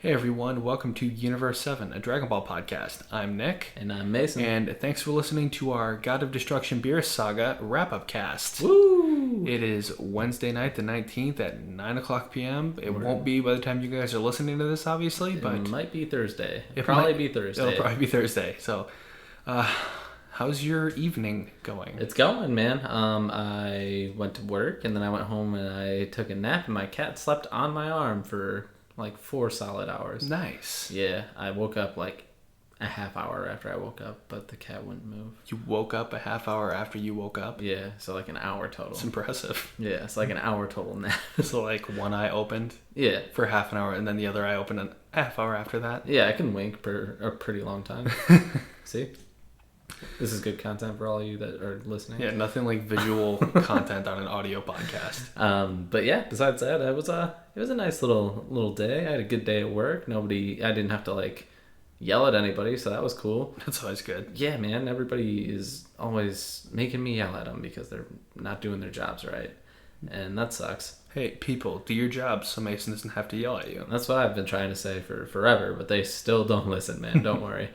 Hey everyone, welcome to Universe 7, a Dragon Ball podcast. I'm Nick. And I'm Mason. And thanks for listening to our God of Destruction Beerus Saga wrap-up cast. Woo! It is Wednesday night, the 19th at 9 o'clock p.m. It won't be by the time you guys are listening to this, obviously, but... It might be Thursday. It'll probably be Thursday. It'll probably be Thursday. So, how's your evening going? It's going, man. I went to work, and then I went home, and I took a nap, and my cat slept on my arm for... 4 solid hours. Nice. Yeah, I woke up a half hour after I woke up, but the cat wouldn't move. You woke up a half hour after you woke up? Yeah, so an hour total. It's impressive. Yeah, it's an hour total nap. So one eye opened? Yeah. For half an hour, and then the other eye opened a half hour after that? Yeah, I can wink for a pretty long time. See? This is good content for all of you that are listening. Yeah, nothing like visual content on an audio podcast. But yeah, besides that, it was a nice little day. I had a good day at work. I didn't have to yell at anybody, so that was cool. That's always good. Yeah, man, everybody is always making me yell at them because they're not doing their jobs right, and that sucks. Hey, people, do your job so Mason doesn't have to yell at you. That's what I've been trying to say for forever, but they still don't listen, man. Don't worry.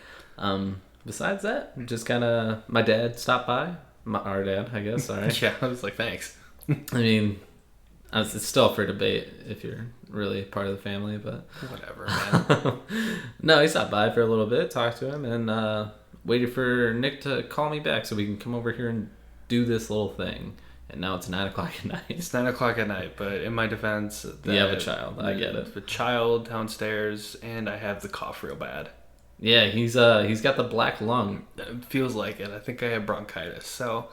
Besides that, just my dad stopped by. Our dad, I guess. Sorry. Yeah, I was thanks. I mean, it's still up for debate if you're really part of the family, but... Whatever, man. No, he stopped by for a little bit, talked to him, and waited for Nick to call me back so we can come over here and do this little thing. And now it's 9 o'clock at night. It's 9 o'clock at night, but in my defense... You have a child. I get it. The child downstairs, and I have the cough real bad. Yeah, he's got the black lung. It feels like it. I think I have bronchitis, so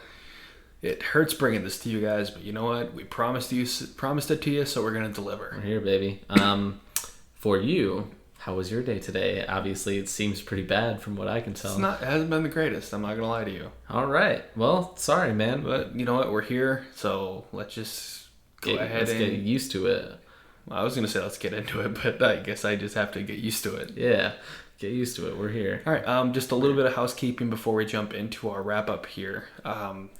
it hurts bringing this to you guys. But you know what? We promised it to you, so we're gonna deliver. We're here, baby. For you, how was your day today? Obviously, it seems pretty bad from what I can tell. It hasn't been the greatest. I'm not gonna lie to you. All right. Well, sorry, man. But you know what? We're here, so let's just let's get used to it. Well, I was gonna say let's get into it, but I guess I just have to get used to it. Yeah. Get used to it. We're here. All right. Just a little bit of housekeeping before we jump into our wrap up here.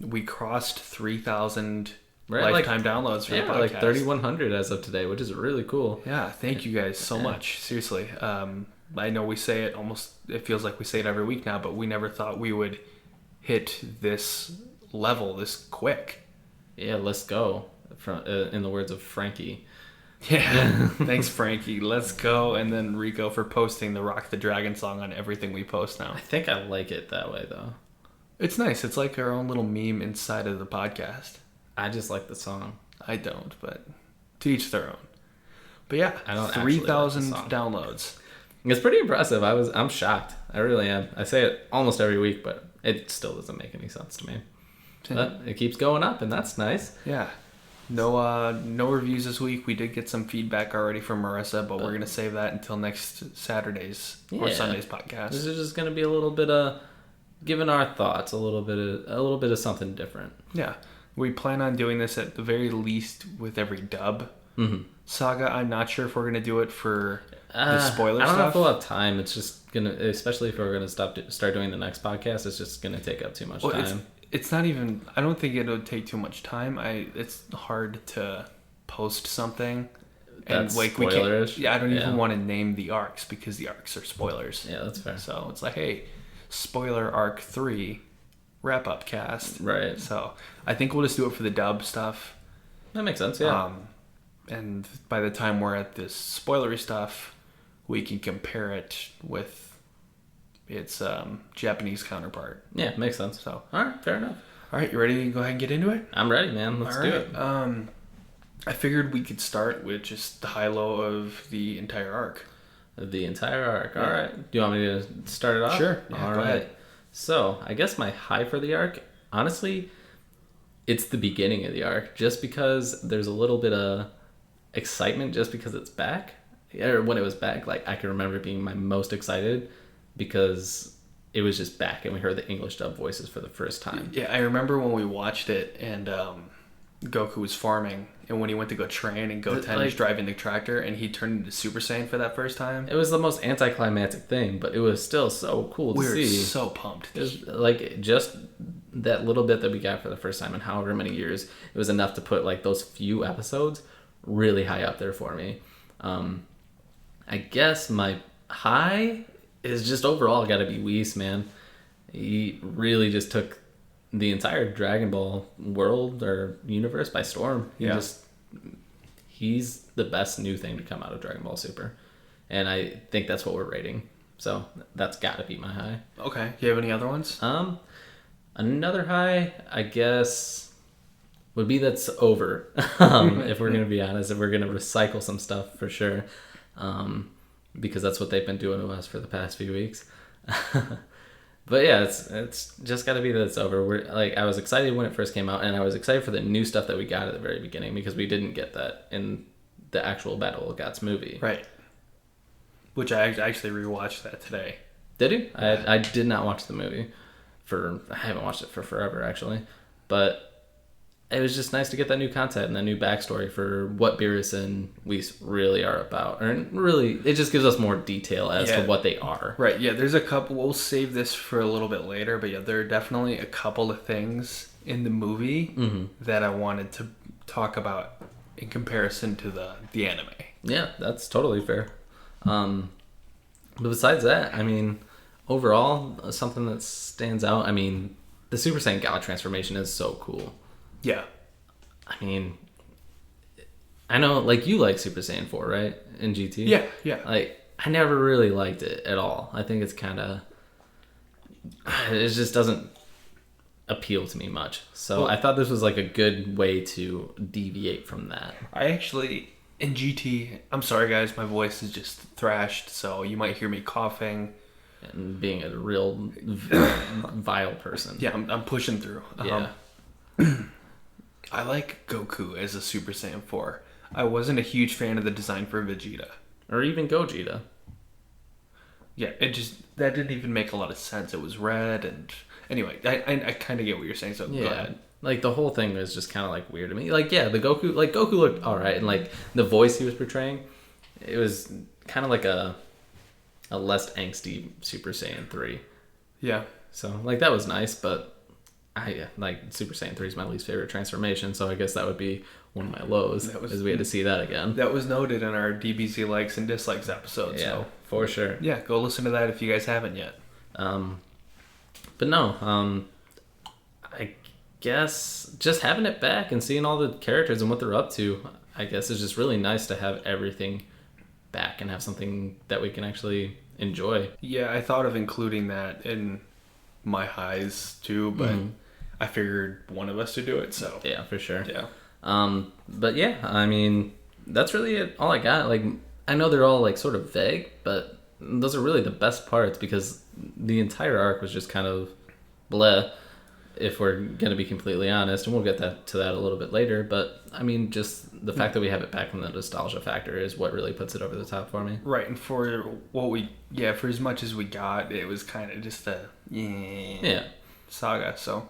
We crossed 3,000 lifetime downloads for the podcast. 3,100 as of today, which is really cool. Yeah. Thank you guys so much. Seriously. I know we say it it feels like we say it every week now, but we never thought we would hit this level this quick. Yeah. Let's go. In the words of Frankie. Yeah, thanks Frankie. Let's go. And then Rico for posting the Rock the Dragon song on everything we post now. I think I like it that way though. It's nice. It's like our own little meme inside of the podcast. I just like the song. I don't, but to each their own. But yeah, I don't 3,000 downloads. It's pretty impressive. I'm shocked. I really am. I say it almost every week, but it still doesn't make any sense to me. But it keeps going up, and that's nice. Yeah. No reviews this week. We did get some feedback already from Marissa, but we're gonna save that until next Saturday's or Sunday's podcast. This is just gonna be a little bit of giving our thoughts, a little bit of something different. Yeah, we plan on doing this at the very least with every dub. Mm-hmm. Saga, I'm not sure if we're gonna do it for the spoiler stuff. I don't know if we'll have time. It's just gonna, especially if we're gonna start doing the next podcast. It's just gonna take up too much time. It's not even... I don't think it'll take too much time. It's hard to post something. That's we spoilerish. can't... Yeah, I don't even want to name the arcs because the arcs are spoilers. Yeah, that's fair. So it's hey, spoiler arc 3 wrap-up cast. Right. So I think we'll just do it for the dub stuff. That makes sense, yeah. And by the time we're at this spoilery stuff, we can compare it with... its Japanese counterpart. Yeah, makes sense. So, all right, fair enough. All right, you ready to go ahead and get into it? I'm ready, man. Let's do it. I figured we could start with just the high-low of the entire arc. The entire arc. All right. Do you want me to start it off? Sure. Yeah, all go right. ahead. So, I guess my high for the arc, honestly, it's the beginning of the arc. Just because there's a little bit of excitement just because it's back. Or when it was back, I can remember being my most excited because it was just back and we heard the English dub voices for the first time. Yeah, I remember when we watched it and Goku was farming and when he went to go train and Goten was driving the tractor and he turned into Super Saiyan for that first time. It was the most anticlimactic thing, but it was still so cool to see. We were so pumped. It was just that little bit that we got for the first time in however many years, it was enough to put those few episodes really high up there for me. I guess my high is just overall got to be Whis, man. He really just took the entire Dragon Ball world or universe by storm. He's the best new thing to come out of Dragon Ball Super. And I think that's what we're rating. So that's got to be my high. Okay. Do you have any other ones? Another high, I guess, would be that's over. If we're going to be honest, if we're going to recycle some stuff for sure. Because that's what they've been doing to us for the past few weeks. But yeah, it's just got to be that it's over. I was excited when it first came out, and I was excited for the new stuff that we got at the very beginning because we didn't get that in the actual Battle of Gods movie. Right. Which I actually rewatched that today. Did you? Yeah. I did not watch the movie. I haven't watched it for forever, actually. But it was just nice to get that new content and that new backstory for what Beerus and Whis really are about. Or really, it just gives us more detail as to what they are. Right, yeah, there's a couple, we'll save this for a little bit later, but yeah, there are definitely a couple of things in the movie that I wanted to talk about in comparison to the anime. Yeah, that's totally fair. But besides that, I mean, overall, something that stands out, I mean, the Super Saiyan God transformation is so cool. Yeah. I mean, I know, like, you like Super Saiyan 4, right? In GT? Yeah. Like, I never really liked it at all. I think it's kind of... It just doesn't appeal to me much. So I thought this was, like, a good way to deviate from that. I actually, in GT... I'm sorry, guys, my voice is just thrashed, so you might hear me coughing. And being a real vile person. Yeah, I'm pushing through. Yeah. I like Goku as a Super Saiyan 4. I wasn't a huge fan of the design for Vegeta. Or even Gogeta. Yeah, that didn't even make a lot of sense. It was red, and anyway, I kind of get what you're saying, so go ahead. Like, the whole thing was just kind of, like, weird to me. Like, yeah, Goku looked alright, and, like, the voice he was portraying, it was kind of like a less angsty Super Saiyan 3. Yeah. So, like, that was nice, but Super Saiyan 3 is my least favorite transformation, so I guess that would be one of my lows, because we had to see that again. That was noted in our DBZ likes and dislikes episode. Yeah, so for sure. Yeah, go listen to that if you guys haven't yet. But no, I guess just having it back and seeing all the characters and what they're up to, I guess is just really nice to have everything back and have something that we can actually enjoy. Yeah, I thought of including that in my highs too, but I figured one of us to do it, so yeah, for sure. Yeah. But yeah, I mean, that's really it. All I got. Like, I know they're all like sort of vague, but those are really the best parts because the entire arc was just kind of bleh, if we're gonna be completely honest, and we'll get to that a little bit later. But I mean, just the fact that we have it back from the nostalgia factor is what really puts it over the top for me. Right, and for for as much as we got, it was kind of just a Saga. So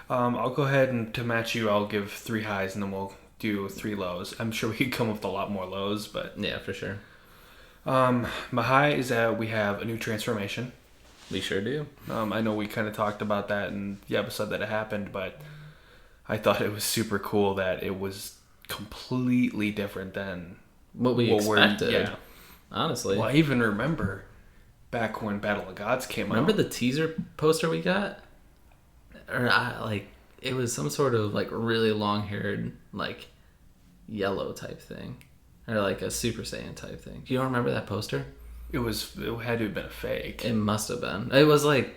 I'll go ahead and to match you, I'll give 3 highs and then we'll do 3 lows. I'm sure we could come up with a lot more lows, but yeah, for sure. My high is that we have a new transformation. We sure do. I know we kind of talked about that in the episode that it happened, but I thought it was super cool that it was completely different than what we expected. Honestly. Well, I even remember back when Battle of Gods came out. Remember the teaser poster we got? Or it was some sort of like really long-haired, like yellow type thing, or like a Super Saiyan type thing. Do you don't remember that poster? It had to have been a fake. It must have been. It was like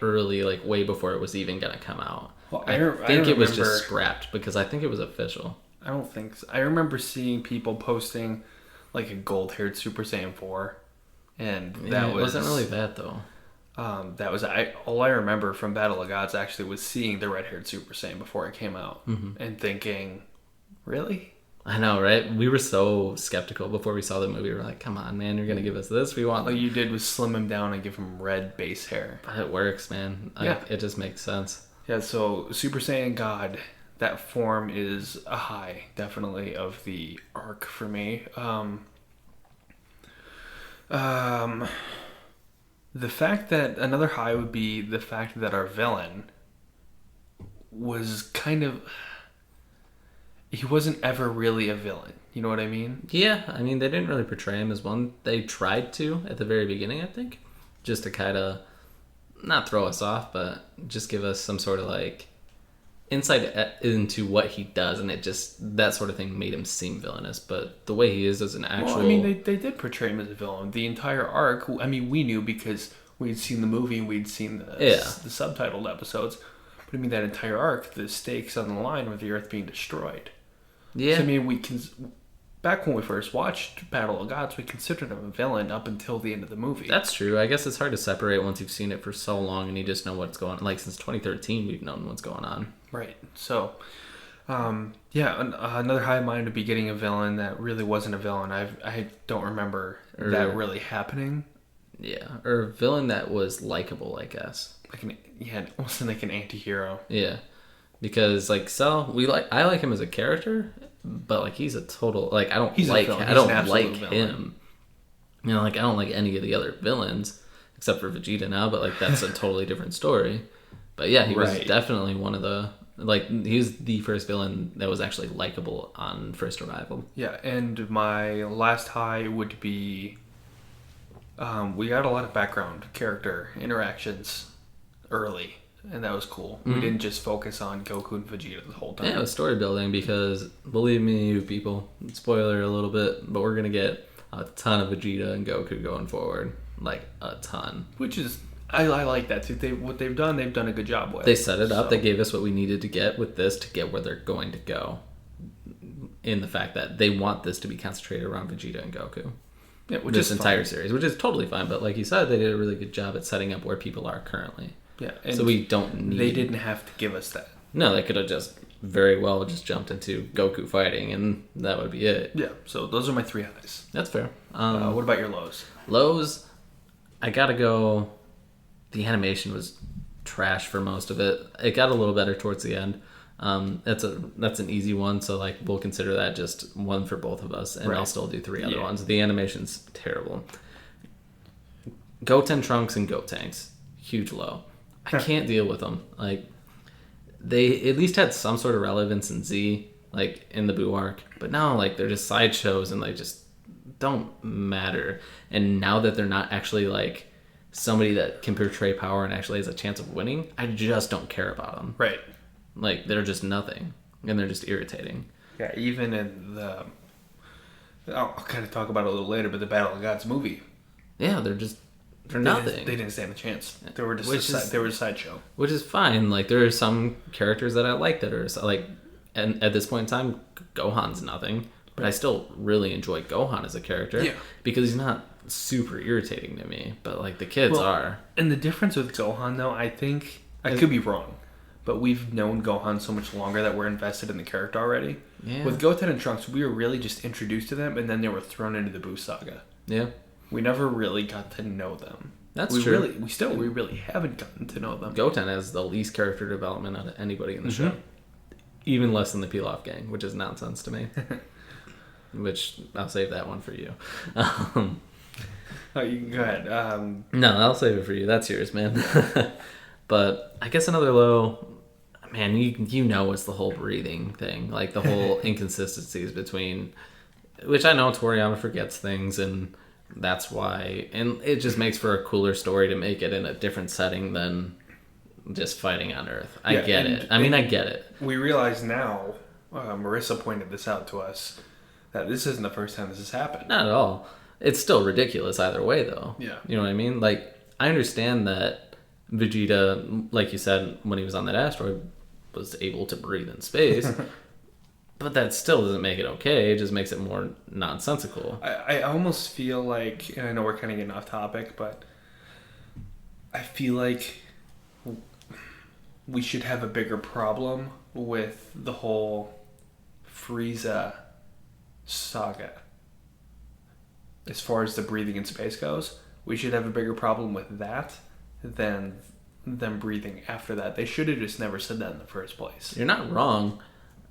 early, like way before it was even gonna come out. Well, I think it was just scrapped because I think it was official. I don't think so. I remember seeing people posting like a gold-haired Super Saiyan 4, and that wasn't really that though. That was all I remember from Battle of Gods actually was seeing the red-haired Super Saiyan before it came out and thinking, really? I know, right? We were so skeptical before we saw the movie. We were like, come on, man, you're going to give us this? We want... All you did was slim him down and give him red base hair. But it works, man. It just makes sense. Yeah, so Super Saiyan God, that form is a high, definitely, of the arc for me. The fact that... Another high would be the fact that our villain was kind of... he wasn't ever really a villain. You know what I mean? Yeah, I mean, they didn't really portray him as one. They tried to at the very beginning, I think, just to kind of not throw us off, but just give us some sort of like insight into what he does, and it just that sort of thing made him seem villainous. But the way he is as an actual, well, I mean, they did portray him as a villain. The entire arc. I mean, we knew because we'd seen the movie and we'd seen the subtitled episodes. But I mean, that entire arc, the stakes on the line with the Earth being destroyed. Yeah. So, I mean, we can. Back when we first watched Battle of Gods, we considered him a villain up until the end of the movie. That's true. I guess it's hard to separate once you've seen it for so long and you just know what's going on. Like, since 2013, we've known what's going on. Right. So, another high mind would be getting a villain that really wasn't a villain. I don't remember that really happening. Yeah, or a villain that was likable, I guess. Almost like an anti-hero. Yeah, because like Cell, I like him as a character, but like he's a total like I don't like him. You know, like I don't like any of the other villains except for Vegeta now, but like that's a totally different story. But yeah, he was definitely one of the he was the first villain that was actually likable on first arrival. Yeah, and my last high would be we got a lot of background character interactions early, and that was cool. Mm-hmm. We didn't just focus on Goku and Vegeta the whole time. Yeah, it was story building because, believe me, you people, spoiler a little bit, but we're going to get a ton of Vegeta and Goku going forward. Like, a ton. Which is, I like that too. What they've done a good job with. They set it up. They gave us what we needed to get with this to get where they're going to go. In the fact that they want this to be concentrated around Vegeta and Goku. Yeah, this entire series, which is totally fine. But like you said, they did a really good job at setting up where people are currently. Yeah, so we don't need... They didn't have to give us that. No, they could have just very well just jumped into Goku fighting, and that would be it. Yeah, so those are my 3 highs. That's fair. What about your lows? Lows, I gotta go... The animation was trash for most of it. It got a little better towards the end. That's an easy one, so like we'll consider that just one for both of us, and I'll still do 3 other ones. The animation's terrible. Goten Trunks and Gotenks, huge low. I can't deal with them. Like they at least had some sort of relevance in Z, like in the Buu arc, but now like they're just sideshows and they just don't matter. And now that they're not actually like somebody that can portray power and actually has a chance of winning, I just don't care about them. Right. Like, they're just nothing. And they're just irritating. Yeah, even in the... I'll kind of talk about it a little later, but the Battle of Gods movie. Yeah, they're nothing. They didn't stand a chance. They were just they were a sideshow. Which is fine. Like, there are some characters that I like that are, like... And at this point in time, Gohan's nothing. But I still really enjoy Gohan as a character. Yeah. Because he's not super irritating to me. But, like, the kids are. And the difference with Gohan, though, I think... I could be wrong. But we've known Gohan so much longer that we're invested in the character already. Yeah. With Goten and Trunks, we were really just introduced to them, and then they were thrown into the Buu saga. Yeah. We never really got to know them. That's true. We really haven't gotten to know them. Goten has the least character development out of anybody in the show. Even less than the Pilaf gang, which is nonsense to me. Which, I'll save that one for you. Oh, you can go ahead. No, I'll save it for you. That's yours, man. But I guess another low... Man, you know it's the whole breathing thing. Like, the whole inconsistencies between... Which I know Toriyama forgets things, and that's why... And it just makes for a cooler story to make it in a different setting than just fighting on Earth. I get it. I get it. We realize now, Marissa pointed this out to us, that this isn't the first time this has happened. Not at all. It's still ridiculous either way, though. Yeah. You know what I mean? Like, I understand that Vegeta, like you said, when he was on that asteroid... was able to breathe in space, but that still doesn't make it okay. It just makes it more nonsensical. I almost feel like, and I know we're kind of getting off topic, but I feel like we should have a bigger problem with the whole Frieza saga. As far as the breathing in space goes, we should have a bigger problem with that than them breathing after that. They should have just never said that in the first place. You're not wrong.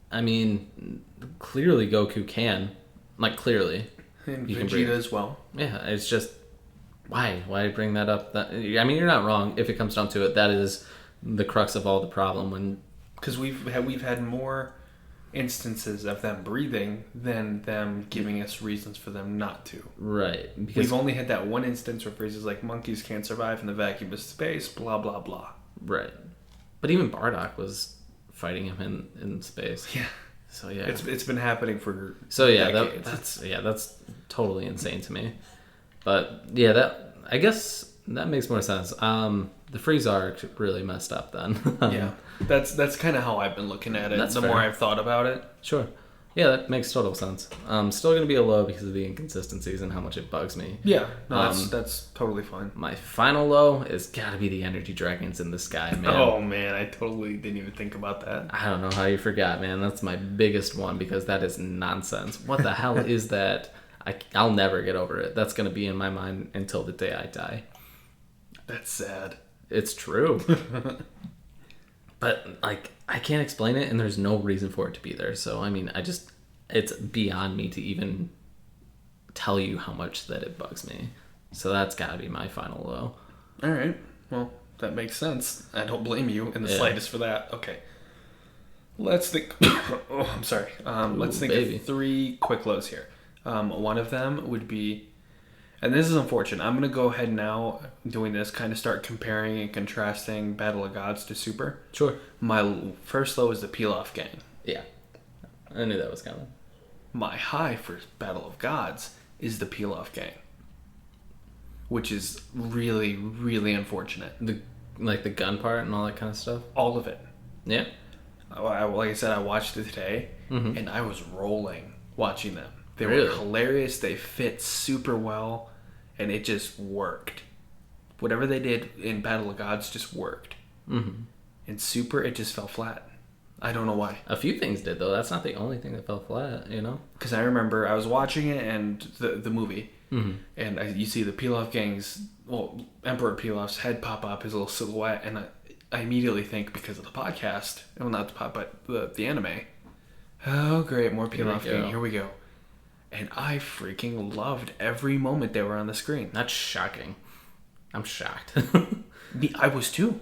I mean, clearly Goku can. Like, clearly. And Vegeta as well. Yeah, it's just... Why bring that up? I mean, you're not wrong. If it comes down to it, that is the crux of all the problem. Because we've had more instances of them breathing than them giving us reasons for them not to. Right. Because we've only had that one instance where phrases like monkeys can't survive in the vacuum of space, blah, blah, blah. Right. But even Bardock was fighting him in space. Yeah. So yeah. It's been happening for decades. That's totally insane to me. But yeah, I guess that makes more sense. The Freeze arc really messed up then. Yeah. That's kind of how I've been looking at it. That's the fair. more I've thought about it. Sure. Yeah, that makes total sense. Still going to be a low because of the inconsistencies and how much it bugs me. Yeah, no, that's totally fine. My final low is got to be the energy dragons in the sky, man. Oh, man, I totally didn't even think about that. I don't know how you forgot, man. That's my biggest one because that is nonsense. What the hell is that? I'll never get over it. That's going to be in my mind until the day I die. That's sad. It's true. But, like, I can't explain it, and there's no reason for it to be there. So, I mean, it's beyond me to even tell you how much that it bugs me. So that's got to be my final low. All right. Well, that makes sense. I don't blame you in the slightest for that. Okay. Let's think. Oh, I'm sorry. Let's think of 3 quick lows here. One of them would be, and this is unfortunate, I'm going to go ahead now, doing this, kind of start comparing and contrasting Battle of Gods to Super. Sure. My first low is the Peel-Off Gang. Yeah. I knew that was coming. My high for Battle of Gods is the Peel-Off Gang, which is really, really unfortunate. The gun part and all that kind of stuff? All of it. Yeah. Like I said, I watched it today, and I was rolling watching them. They were hilarious. They fit super well, and it just worked. Whatever they did in Battle of Gods just worked. Mm-hmm. In Super, it just fell flat. I don't know why. A few things did, though. That's not the only thing that fell flat, you know? Because I remember I was watching it and the movie, and you see the Peel-Off Gang's, Emperor Peel-Off's head pop up, his little silhouette, and I immediately think, because of the podcast, well, not the pod, but the anime, oh, great, more Peel-Off Gang, here we go. And I freaking loved every moment they were on the screen. That's shocking. I'm shocked. I was too.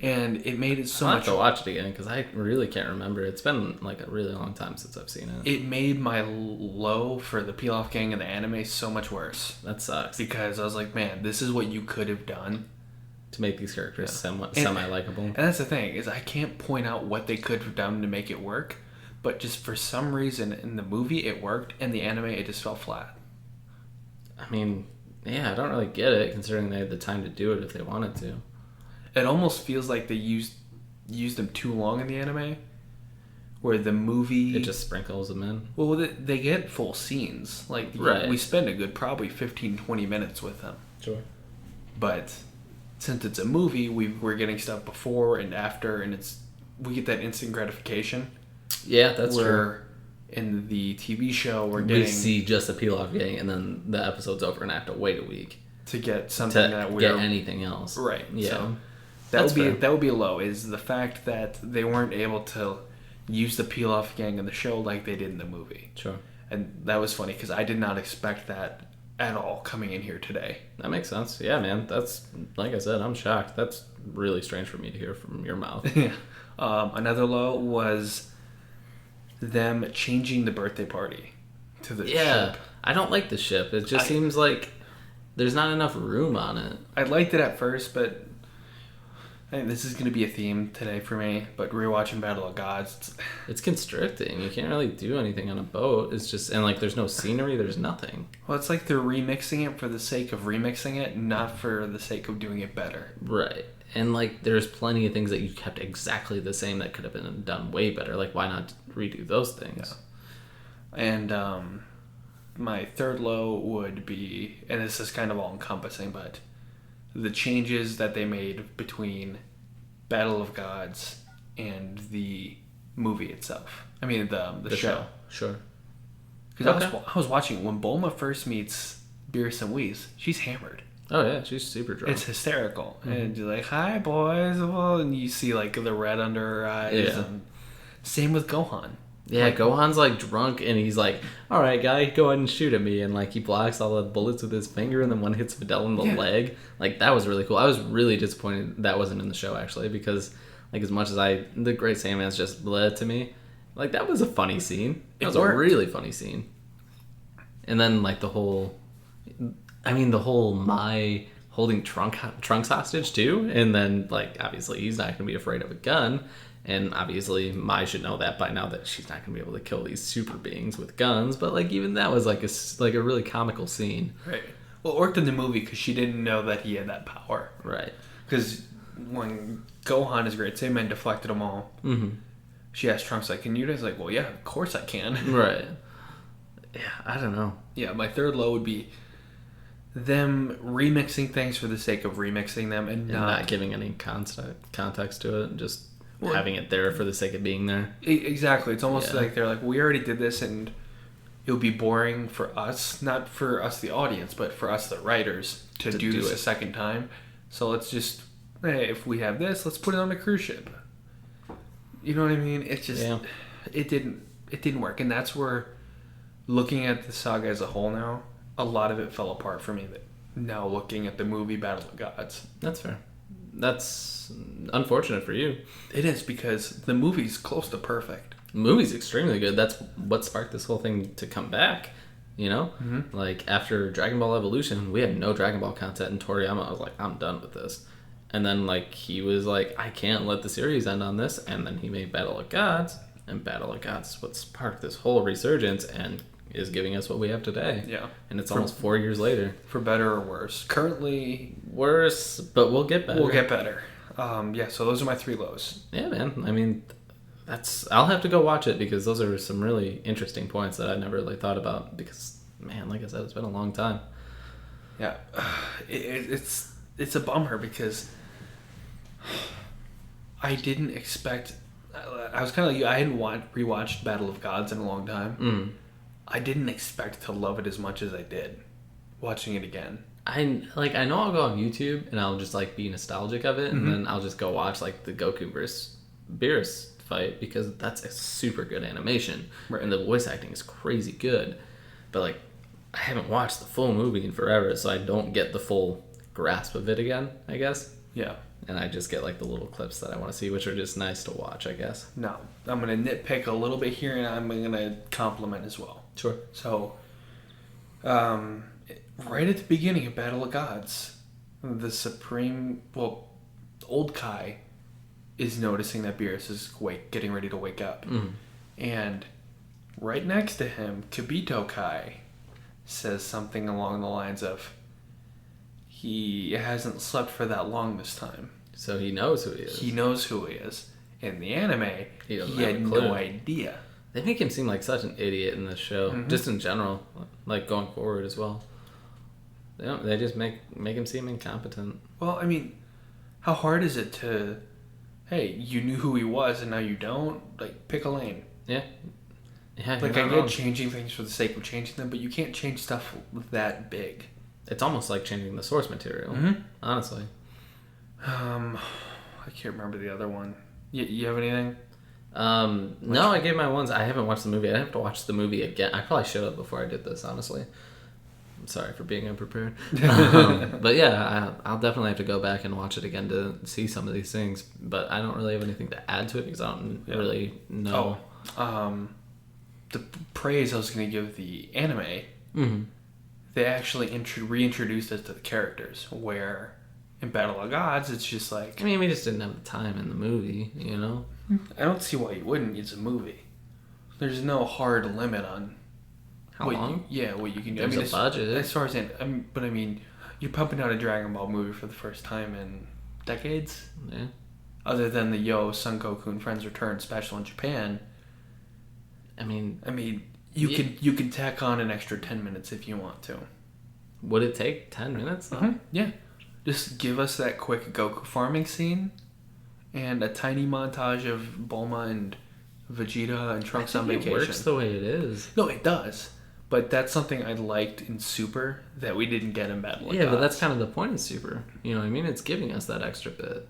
And it made it so much... I'll have to watch it again because I really can't remember. It's been like a really long time since I've seen it. It made my low for the Peel-Off Gang and the anime so much worse. That sucks. Because I was like, man, this is what you could have done. To make these characters semi-likable. And that's the thing, is I can't point out what they could have done to make it work. But just for some reason in the movie it worked, and the anime it just fell flat. I mean, yeah, I don't really get it considering they had the time to do it if they wanted to. It almost feels like they used them too long in the anime, where the movie... It just sprinkles them in. Well, they get full scenes. Like, we spend a good probably 15-20 minutes with them. Sure. But since it's a movie, we're getting stuff before and after, and we get that instant gratification. Yeah, that's true. In the TV show, we see just a Peel-Off Gang, and then the episode's over, and I have to wait a week to get something get anything else. Right. Yeah. So that would be low. Is the fact that they weren't able to use the Peel-Off Gang in the show like they did in the movie. Sure. And that was funny because I did not expect that at all coming in here today. That makes sense. Yeah, man. That's, like I said, I'm shocked. That's really strange for me to hear from your mouth. Yeah. Another low was them changing the birthday party to the ship. I don't like the ship. It just seems like there's not enough room on it. I liked it at first, but I think this is going to be a theme today for me. But rewatching Battle of Gods, it's constricting. You can't really do anything on a boat. It's just, and like there's no scenery, there's nothing. Well, it's like they're remixing it for the sake of remixing it, not for the sake of doing it better. Right. And, like, there's plenty of things that you kept exactly the same that could have been done way better. Like, why not redo those things? Yeah. And my third low would be, and this is kind of all-encompassing, but the changes that they made between Battle of Gods and the movie itself. I mean, the show. Sure. Because I was watching, when Bulma first meets Beerus and Whis, she's hammered. Oh, yeah, she's super drunk. It's hysterical. Mm-hmm. And you're like, hi, boys. And you see, like, the red under her eyes. Yeah. And same with Gohan. Yeah, like, Gohan's, like, drunk, and he's like, all right, guy, go ahead and shoot at me. And, like, he blocks all the bullets with his finger, and then one hits Videl in the leg. Like, that was really cool. I was really disappointed that wasn't in the show, actually, because, like, as much as the Great Saiyaman's just bleh to me, Like, that was a funny scene. It was worked. a really funny scene. And then, like, the whole Mai holding Trunks hostage, too. And then, like, obviously he's not going to be afraid of a gun. And obviously Mai should know that by now, that she's not going to be able to kill these super beings with guns. But, like, even that was, like a really comical scene. Right. Well, it worked in the movie because she didn't know that he had that power. Right. Because when Gohan is great, Saiyaman deflected them all. Mm-hmm. She asked Trunks, like, can you? He's like, well, yeah, of course I can. Right. Yeah, I don't know. Yeah, my third low would be them remixing things for the sake of remixing them and not giving any context to it, just having it there for the sake of being there. Exactly. It's almost like they're like, we already did this and it would be boring for us, not for us the audience, but for us the writers to do this a second time. So let's just, hey, if we have this, let's put it on a cruise ship. You know what I mean? It's just, it didn't work. And that's where, looking at the saga as a whole now, a lot of it fell apart for me. Now looking at the movie Battle of Gods. That's fair. That's unfortunate for you. It is, because the movie's close to perfect. The movie's extremely good. That's what sparked this whole thing to come back. You know? Mm-hmm. Like, after Dragon Ball Evolution, we had no Dragon Ball content, and Toriyama was like, I'm done with this. And then, like, he was like, I can't let the series end on this. And then he made Battle of Gods. And Battle of Gods is what sparked this whole resurgence and is giving us what we have today. Yeah. And it's almost 4 years later. For better or worse. Currently... Worse, but we'll get better. We'll get better. Yeah, so those are my 3 lows. Yeah, man. I mean, I'll have to go watch it, because those are some really interesting points that I never really thought about. Because, man, like I said, it's been a long time. Yeah. It's a bummer, because... I didn't expect... I was kind of like you. I hadn't rewatched Battle of Gods in a long time. Mm. I didn't expect to love it as much as I did watching it again. I know I'll go on YouTube and I'll just like be nostalgic of it, and then I'll just go watch like the Goku versus Beerus fight, because that's a super good animation, right, and the voice acting is crazy good. But like, I haven't watched the full movie in forever, so I don't get the full grasp of it again, I guess. Yeah. And I just get like the little clips that I want to see, which are just nice to watch, I guess. No, I'm going to nitpick a little bit here, and I'm going to compliment as well. Sure. So, right at the beginning of Battle of Gods, old Kai is noticing that Beerus is getting ready to wake up. Mm. And right next to him, Kibito Kai says something along the lines of, he hasn't slept for that long this time. So he knows who he is. He knows who he is. In the anime, he had no idea. They make him seem like such an idiot in this show, just in general, like going forward as well. They just make him seem incompetent. Well, I mean, how hard is it to, hey, you knew who he was and now you don't? Like, pick a lane. Yeah. Yeah. Like, I get changing things for the sake of changing them, but you can't change stuff that big. It's almost like changing the source material, honestly. I can't remember the other one. You have anything? No, I gave my ones. I haven't watched the movie. I'd have to watch the movie again. I probably should have before I did this, honestly. I'm sorry for being unprepared. But yeah, I'll definitely have to go back and watch it again to see some of these things. But I don't really have anything to add to it, because I don't really know. The praise I was going to give the anime, they actually reintroduced us to the characters, where in Battle of Gods, it's just like... I mean, we just didn't have the time in the movie, you know? I don't see why you wouldn't. It's a movie. There's no hard limit on... How long? What you can do. There's a budget. As far as... But I mean, you're pumping out a Dragon Ball movie for the first time in decades? Yeah. Other than the Son Goku and Friends Return special in Japan. I mean... You can tack on an extra 10 minutes if you want to. Would it take 10 minutes? Mm-hmm. Yeah. Just give us that quick Goku farming scene and a tiny montage of Bulma and Vegeta and Trunks on vacation. It works the way it is. No, it does. But that's something I liked in Super that we didn't get in Battle of Gods. Yeah, but that's kind of the point of Super. You know what I mean? It's giving us that extra bit.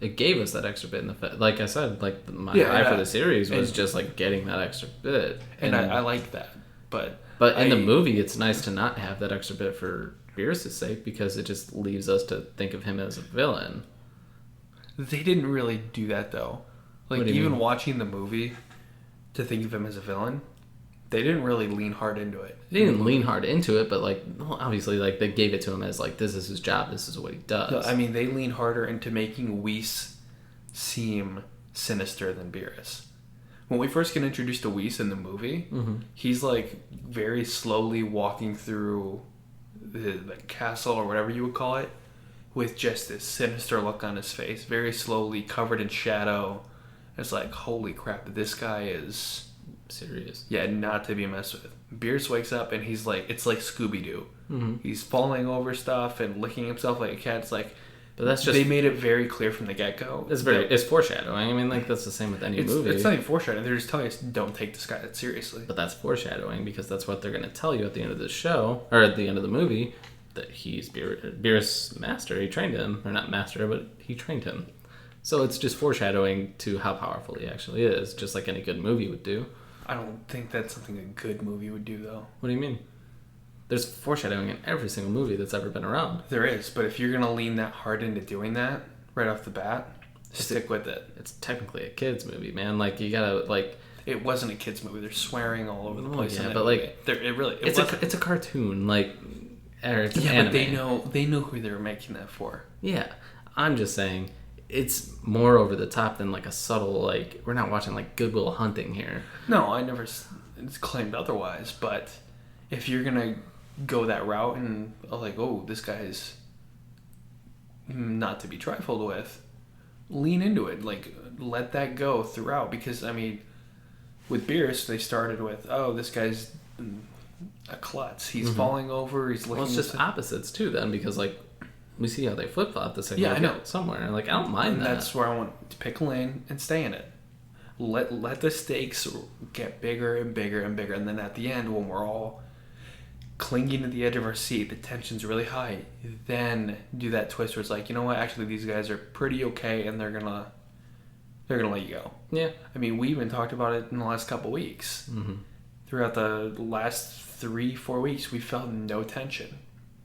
It gave us that extra bit in the like I said, like my eye for the series was just like getting that extra bit, and I like that. But in the movie, it's nice to not have that extra bit for Beerus' sake, because it just leaves us to think of him as a villain. They didn't really do that though. Like, even watching the movie, to think of him as a villain. They didn't really lean hard into it. They didn't lean hard into it, but like, well, obviously, like they gave it to him as like, this is his job, this is what he does. No, I mean, they lean harder into making Whis seem sinister than Beerus. When we first get introduced to Whis in the movie, he's like very slowly walking through the castle or whatever you would call it, with just this sinister look on his face, very slowly covered in shadow. It's like, holy crap, this guy is serious. Yeah, not to be messed with. Beerus wakes up and he's like, it's like Scooby-Doo. He's falling over stuff and licking himself like a cat. It's like, but that's just, they made it very clear from the get-go. It's foreshadowing. I mean, like, that's the same with any movie. It's not even foreshadowing. They're just telling us, don't take this guy that seriously. But that's foreshadowing, because that's what they're going to tell you at the end of the show, or at the end of the movie, that he's Beerus' master. He trained him. Or not master, but he trained him. So it's just foreshadowing to how powerful he actually is, just like any good movie would do. I don't think that's something a good movie would do, though. What do you mean? There's foreshadowing in every single movie that's ever been around. There is, but if you're going to lean that hard into doing that right off the bat, stick with it. It's technically a kid's movie, man. Like, you gotta, like... It wasn't a kid's movie. They're swearing all over the place. Yeah, but like... It's a cartoon, like... Or it's an anime. But they know who they're making that for. Yeah. I'm just saying... It's more over the top than like a subtle, like, we're not watching like Good Will Hunting here. No, I never claimed otherwise, but if you're gonna go that route and like, oh, this guy's not to be trifled with, lean into it. Like, let that go throughout, because I mean, with Beerus, they started with, oh, this guy's a klutz. He's falling over. He's looking. Well, it's just opposites too, then, because like, we see how they flip flop the second I know. Somewhere. Like, I don't mind that. That's where I want to pick a lane and stay in it. Let the stakes get bigger and bigger and bigger, and then at the end, when we're all clinging to the edge of our seat, the tension's really high, then do that twist where it's like, you know what? Actually, these guys are pretty okay, and they're gonna let you go. Yeah. I mean, we even talked about it in the last couple weeks. Throughout the last 3-4 weeks, we felt no tension.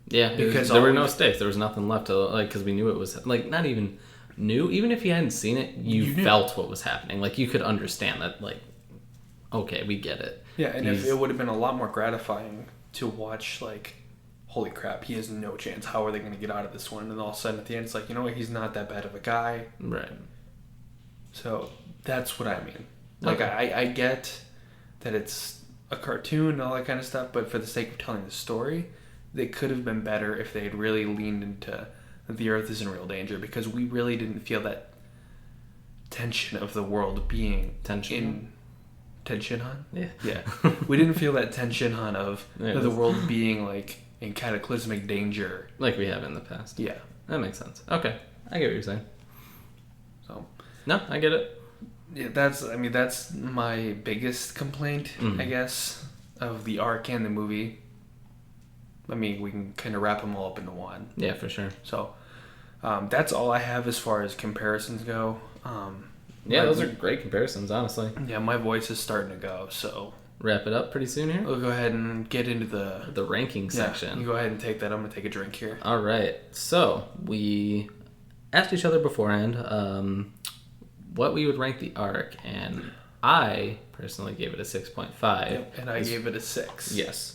Yeah, because there were no stakes. There was nothing left to, like, because we knew it was, like, not even knew. Even if you hadn't seen it, you felt what was happening. Like, you could understand that, like, okay, we get it. Yeah, and if it would have been a lot more gratifying to watch, like, holy crap, he has no chance. How are they going to get out of this one? And all of a sudden at the end, it's like, you know what, he's not that bad of a guy. Right. So that's what I mean. Like, okay. I get that it's a cartoon and all that kind of stuff, but for the sake of telling the story, they could have been better if they had really leaned into the Earth is in real danger, because we really didn't feel that tension of the world being tension on? Yeah. We didn't feel that tension on of the world being like in cataclysmic danger. Like we have in the past. Yeah. That makes sense. Okay. I get what you're saying. So. No, I get it. Yeah, that's my biggest complaint, I guess, of the arc and the movie. I mean, we can kind of wrap them all up into one. Yeah, for sure. So, that's all I have as far as comparisons go. Yeah, those are great comparisons, honestly. Yeah, my voice is starting to go, so... Wrap it up pretty soon here? We'll go ahead and get into the ranking section. You go ahead and take that. I'm going to take a drink here. All right. So, we asked each other beforehand what we would rank the arc, and I personally gave it a 6.5. Yep, and I gave it a 6. Yes.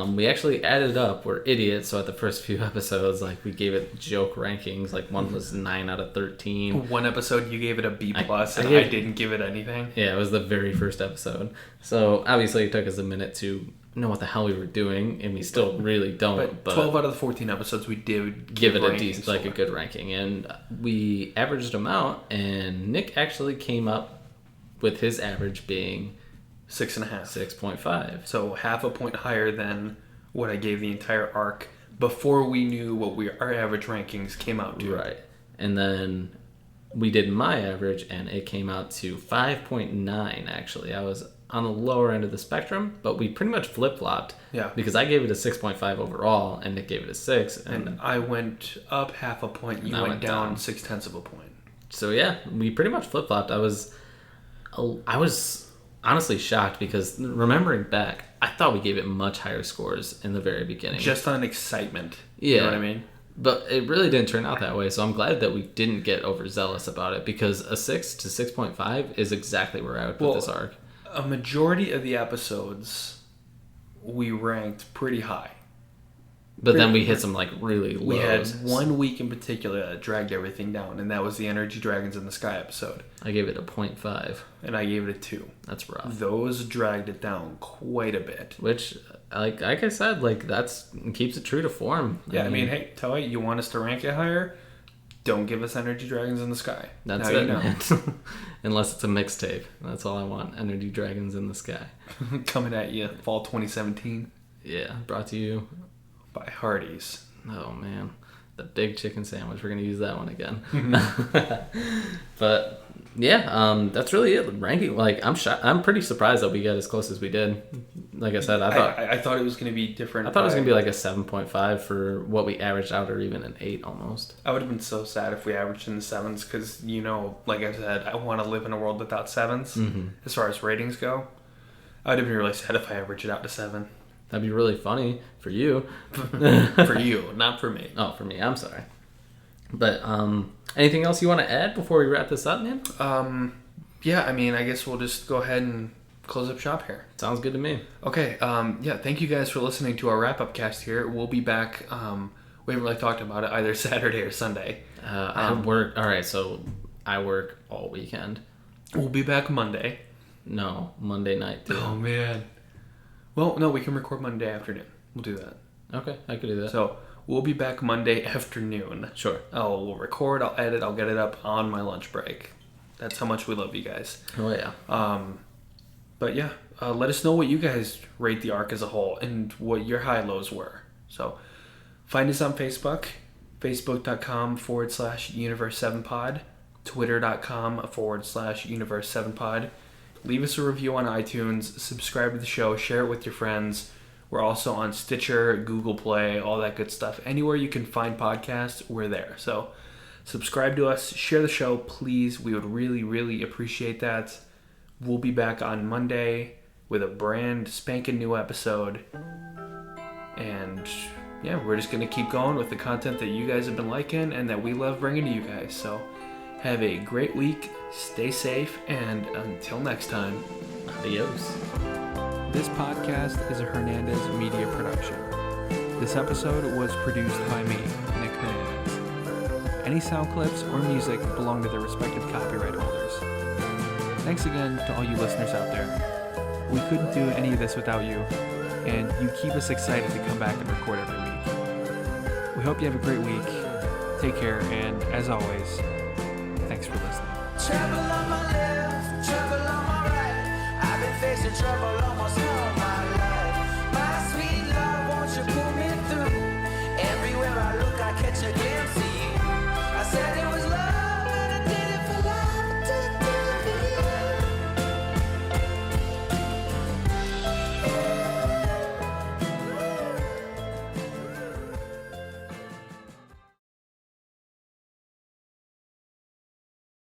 We actually added up. We're idiots, so at the first few episodes, like, we gave it joke rankings. Like, one was 9 out of 13. One episode you gave it a B+, and I didn't give it anything. Yeah, it was the very first episode. So, obviously, it took us a minute to know what the hell we were doing, and we still really don't. But 12 out of the 14 episodes, we did give it a good ranking. And we averaged them out, and Nick actually came up with his average being... 6.5. 6.5. So half a point higher than what I gave the entire arc before we knew what our average rankings came out to. Right. And then we did my average, and it came out to 5.9, actually. I was on the lower end of the spectrum, but we pretty much flip-flopped. Yeah. Because I gave it a 6.5 overall, and Nick gave it a 6. And I went up half a point, you went down 0.6 of a point. So yeah, we pretty much flip-flopped. I was honestly shocked, because remembering back, I thought we gave it much higher scores in the very beginning. Just on excitement. Yeah. You know what I mean? But it really didn't turn out that way, so I'm glad that we didn't get overzealous about it, because a 6 to 6.5 is exactly where I would put this arc. a majority of the episodes we ranked pretty high. But then we hit some like really lows. We had 1 week in particular that dragged everything down, and that was the Energy Dragons in the Sky episode. I gave it a 0.5. And I gave it a 2. That's rough. Those dragged it down quite a bit. Which, like I said, like that's keeps it true to form. Yeah, I mean, hey, Toei, you want us to rank it higher? Don't give us Energy Dragons in the Sky. That's now it, you know. man. Unless it's a mixtape. That's all I want. Energy Dragons in the Sky. Coming at you, fall 2017. Yeah, brought to you by Hardee's. Oh man, the big chicken sandwich. We're gonna use that one again. But yeah, that's really it. Ranking, like I'm pretty surprised that we got as close as we did. Like I said, I thought it was gonna be different. I thought it was gonna be like a 7.5 for what we averaged out, or even an 8 almost. I would have been so sad if we averaged in the 7s, because like I said, I want to live in a world without 7s. Mm-hmm. As far as ratings go, I would have been really sad if I averaged it out to 7. That'd be really funny for you. For you, not for me. Oh, for me. I'm sorry. But anything else you want to add before we wrap this up, man? Yeah, I mean, I guess we'll just go ahead and close up shop here. Sounds good to me. Okay. Yeah, thank you guys for listening to our wrap-up cast here. We'll be back. We haven't really talked about it either Saturday or Sunday. I work. All right, so I work all weekend. We'll be back Monday. No, Monday night too. Oh, man. Well, no, we can record Monday afternoon. We'll do that. Okay, I could do that. So, we'll be back Monday afternoon. Sure. We'll record, I'll edit, I'll get it up on my lunch break. That's how much we love you guys. Oh, yeah. But yeah, let us know what you guys rate the arc as a whole and what your high-lows were. So, find us on Facebook, facebook.com/Universe7Pod, twitter.com/Universe7Pod. Leave us a review on iTunes, subscribe to the show, share it with your friends. We're also on Stitcher, Google Play, all that good stuff. Anywhere you can find podcasts, we're there. So subscribe to us, share the show, please. We would really, really appreciate that. We'll be back on Monday with a brand spanking new episode. And yeah, we're just going to keep going with the content that you guys have been liking and that we love bringing to you guys. So have a great week, stay safe, and until next time, adios. This podcast is a Hernandez Media production. This episode was produced by me, Nick Hernandez. Any sound clips or music belong to their respective copyright holders. Thanks again to all you listeners out there. We couldn't do any of this without you, and you keep us excited to come back and record every week. We hope you have a great week. Take care, and as always, thanks for listening. Trouble on my left, trouble on my right. I've been facing trouble almost all